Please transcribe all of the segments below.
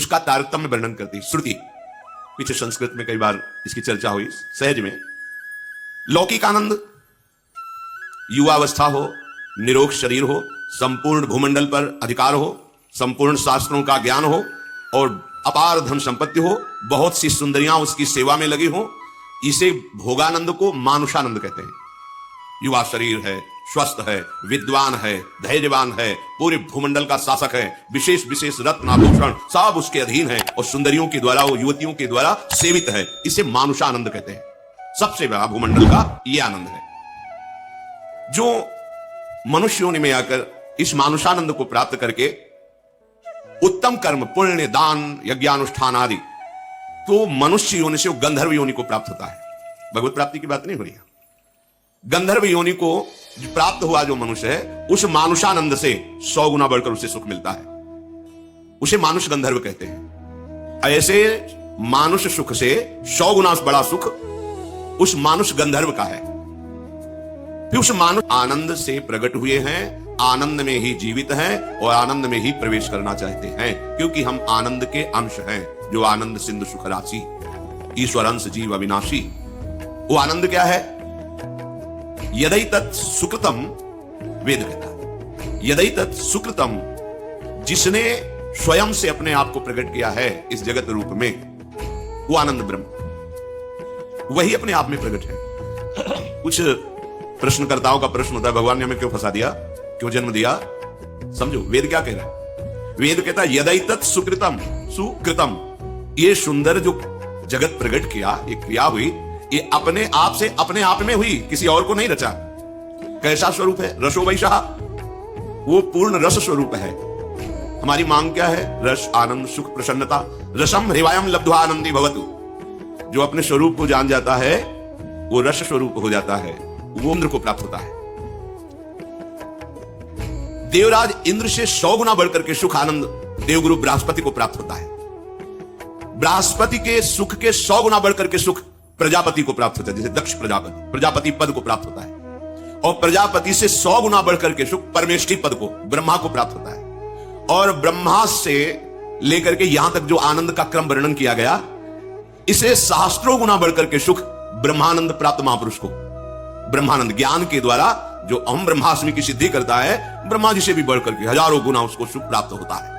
उसका तारतम्य वर्णन करती है श्रुति। पीछे संस्कृत में कई बार इसकी चर्चा हुई सहज में। लौकिक आनंद, युवावस्था हो, निरोग शरीर हो, संपूर्ण भूमंडल पर अधिकार हो, संपूर्ण शास्त्रों का ज्ञान हो और अपार धन संपत्ति हो, बहुत सी सुंदरियां उसकी सेवा में लगी हो, इसे भोगानंद को मानुषानंद कहते हैं। युवा शरीर है, स्वस्थ है, विद्वान है, धैर्यवान है, पूरे भूमंडल का शासक है, विशेष विशेष रत्न आभूषण सब उसके अधीन है और सुंदरियों के द्वारा और युवतियों के द्वारा सेवित है, इसे मानुषानंद कहते हैं। सबसे बड़ा भूमंडल का यह आनंद है। जो मनुष्य योनि में आकर इस मानुषानंद को प्राप्त करके उत्तम कर्म, पुण्य, दान, यज्ञानुष्ठान आदि, तो मनुष्य योनि से गंधर्व योनि को प्राप्त होता है। भगवत प्राप्ति की बात नहीं हो रही है। गंधर्व योनि को प्राप्त हुआ जो मनुष्य है, उस मानुषानंद से 100 गुना बढ़कर उसे सुख मिलता है। उसे मानुष गंधर्व कहते हैं। ऐसे मानुष सुख से 100 गुना बड़ा सुख उस मानुष गंधर्व का है। फिर उस मानुष आनंद से प्रकट हुए हैं, आनंद में ही जीवित हैं और आनंद में ही प्रवेश करना चाहते हैं, क्योंकि हम आनंद के अंश हैं। जो आनंद सिंधु सुख राशि, ईश्वर अंश जीव अविनाशी। वो आनंद क्या है? यदि तत् सुकृतम, वेद कहता है यदि तत् सुकृतम, जिसने स्वयं से अपने आप को प्रकट किया है इस जगत रूप में, वो आनंद ब्रह्म वही अपने आप में प्रकट है। कुछ प्रश्नकर्ताओं का प्रश्न होता है, भगवान ने हमें क्यों फंसा दिया, क्यों जन्म दिया? समझो वेद क्या कह रहा है। वेद कहता है यदि तत् सुकृतम, सुकृतम, ये सुंदर जो जगत प्रकट किया, ये क्रिया हुई, ये अपने आप से अपने आप में हुई, किसी और को नहीं रचा। कैसा स्वरूप है? रसो वैशा, वो पूर्ण रस स्वरूप है। हमारी मांग क्या है? रस, आनंद, सुख, प्रसन्नता। रसम हृवायम लब्ध्वा आनंदी भवतु। जो अपने स्वरूप को जान जाता है वो रस स्वरूप हो जाता है, वो इंद्र को प्राप्त होता है। देवराज इंद्र से 100 गुना बढ़कर के सुख आनंद देवगुरु बृहस्पति को प्राप्त होता है। बृहस्पति के सुख के 100 गुना बढ़कर के सुख प्रजापति को प्राप्त होता है, जैसे दक्ष प्रजापति पद को प्राप्त होता है। और प्रजापति से 100 गुना बढ़कर के सुख परमेष्ठी पद को, ब्रह्मा को प्राप्त होता है। और ब्रह्मा से लेकर के यहां तक जो आनंद का क्रम वर्णन किया गया, इसे सहस्त्रों गुना बढ़कर के सुख ब्रह्मानंद प्राप्त महापुरुष को, ब्रह्मानंद ज्ञान के द्वारा जो अहम ब्रह्मास्मि की सिद्धि करता है, ब्रह्मा जी से भी बढ़कर के हजारों गुना उसको सुख प्राप्त होता है।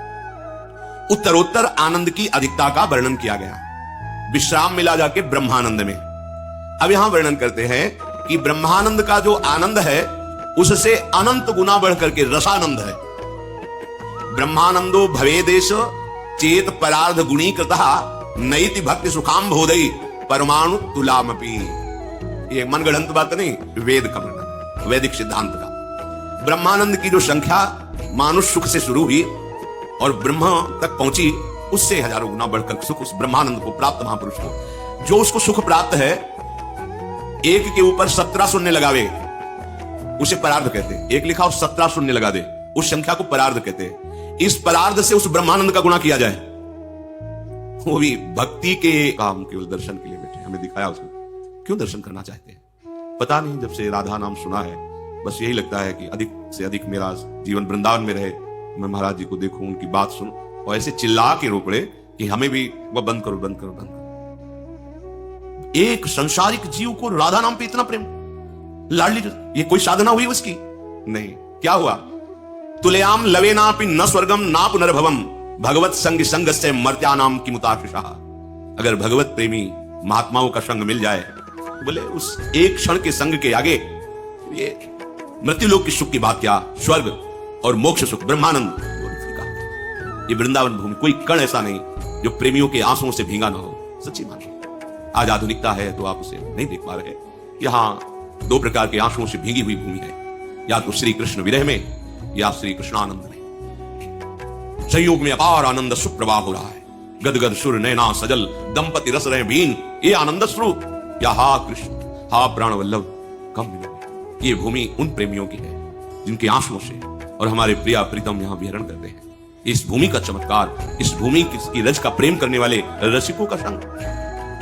उत्तरोत्तर आनंद की अधिकता का वर्णन किया गया, विश्राम मिला जाके ब्रह्मानंद में। अब यहां वर्णन करते हैं कि ब्रह्मानंद का जो आनंद है उससे अनंत गुना बढ़कर के रसानंद है। ब्रह्मानंदो भवेदेश चेत परार्ध गुणी कृतः नैति भक्ति सुखाम बोधई परमाणु तुलामपि। ये मनगढ़ंत बात नहीं, वेद का वर्णन, वैदिक सिद्धांत का। ब्रह्मानंद की जो संख्या मानुष सुख से शुरू हुई और ब्रह्म तक पहुंची, उससे हजारों गुना बढ़कर सुख उस ब्रह्मानंद को प्राप्त महापुरुष को। जो उसको सुख प्राप्त है, एक के ऊपर 17 शून्य लगावे उसे परार्ध कहते हैं। एक लिखा और 17 शून्य लगा दे, उस संख्या को परार्ध कहते हैं। इस परार्ध से उस ब्रह्मानंद का गुणा किया जाए, वो भी भक्ति के काम, केवल दर्शन के लिए बैठे। हमें दिखाया उसको, क्यों दर्शन करना चाहते हैं पता नहीं। जब से राधा नाम सुना है, बस यही लगता है कि अधिक से अधिक मेरा जीवन वृंदावन में रहे, मैं महाराज जी को देखूं, उनकी बात सुनूं, और ऐसे चिल्ला के रो पड़े कि हमें भी वह बंद करो, बंद करो, बंद करो। एक संसारिक जीव को राधा नाम पे इतना प्रेम, लाडली, ये कोई साधना हुई उसकी? नहीं। क्या हुआ? तुलयाम लवे नापि न स्वर्गम ना पुनर्भवम भगवत संग संग से मर्त्यानाम की मुताशिशा। अगर भगवत प्रेमी महात्माओं का संग मिल जाए, बोले उस एक क्षण के संग के आगे ये मृत्युलोक की सुख की बात क्या, स्वर्ग और मोक्ष सुख, ब्रह्मानंद। ये वृंदावन भूमि, कोई कण ऐसा नहीं जो प्रेमियों के आंसुओं से भींगा ना हो। सच्ची मानो, आज आधुनिकता है तो आप उसे नहीं देख पा रहे। यहां 2 प्रकार के आंसुओं से भीगी हुई भूमि है, या तो श्री कृष्ण विरह में या श्री कृष्णानंद में। संयोग में अपार आनंद सुप्रवाह हो रहा है। गदगद सुर नैना सजल दंपति रस रहे बीन, ये आनंद स्वरूप। या हा कृष्ण, हा प्राण वल्लभ कम मिलोगे। ये भूमि उन प्रेमियों की है जिनके आंसुओं से और हमारे प्रिया प्रीतम यहां विहरण करते हैं। इस भूमि का चमत्कार, इस भूमि की रज का प्रेम करने वाले रसिकों का संग।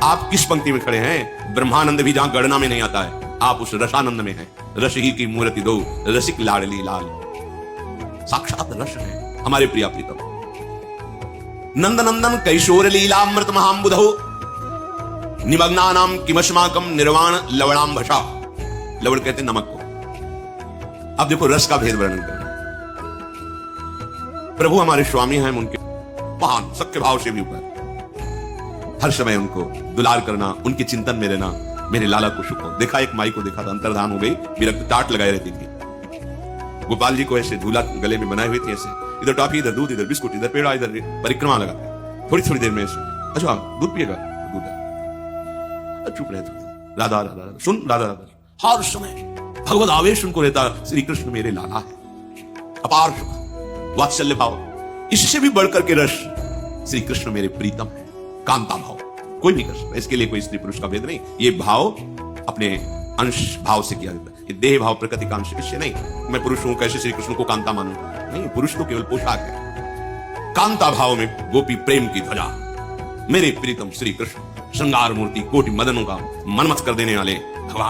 आप किस पंक्ति में खड़े हैं? ब्रह्मानंद भी जहां गणना में नहीं आता है, आप उस रसानंद में हैं। रस ही की मूर्ति दो, रसिक लाडली लाल। साक्षात रस है हमारे प्रिया प्रीतम। नंदनंदन कैशोर लीलामृत महाम्बुधौ निमग्नानाम किमस्माकम निर्वाण लवणांभषा। लवण कहते नमक को। अब देखो रस का भेद वर्णन करना। प्रभु हमारे स्वामी हैं, उनके महान सख्य भाव से भी ऊपर, हर समय उनको दुलार करना, उनके चिंतन में रहना। मेरे लाला को सुख हो। देखा एक माई को देखा था, अंतर्धान हो गई, विरक्त टाट लगाए रहती थी। गोपाल जी को ऐसे झूला गले में बनाए हुए थे, ऐसे इधर टॉफी, इधर दूध, इधर बिस्कुट, इधर पेड़ा, इधर परिक्रमा लगा। थोड़ी थोड़ी देर में ऐसे, अच्छा दूध पिएगा, दूध चुप रहे थे। राधा राधा राधा सुन, राधा राधा। हर समय भगवत आवेश उनको रहता, श्री कृष्ण मेरे लाला है। अपार सुख, वात्सल्य भाव, इससे भी बढ़कर के रस श्री कृष्ण मेरे प्रीतम है। कांता भाव कोई भी कर सकता है, इसके लिए कोई स्त्री पुरुष का भेद नहीं। ये भाव अपने अंश भाव से किया जाता है। ये देह भाव प्रकृति का अंश, इससे नहीं मैं पुरुष हूं कैसे श्री कृष्ण को कांता मानूं। नहीं, पुरुष तो केवल पोशाक है। कांता भाव में गोपी प्रेम की ध्वजा, मेरे प्रीतम श्री कृष्ण, श्रृंगार मूर्ति, कोटि मदनों का मनमत कर देने वाले भगवान।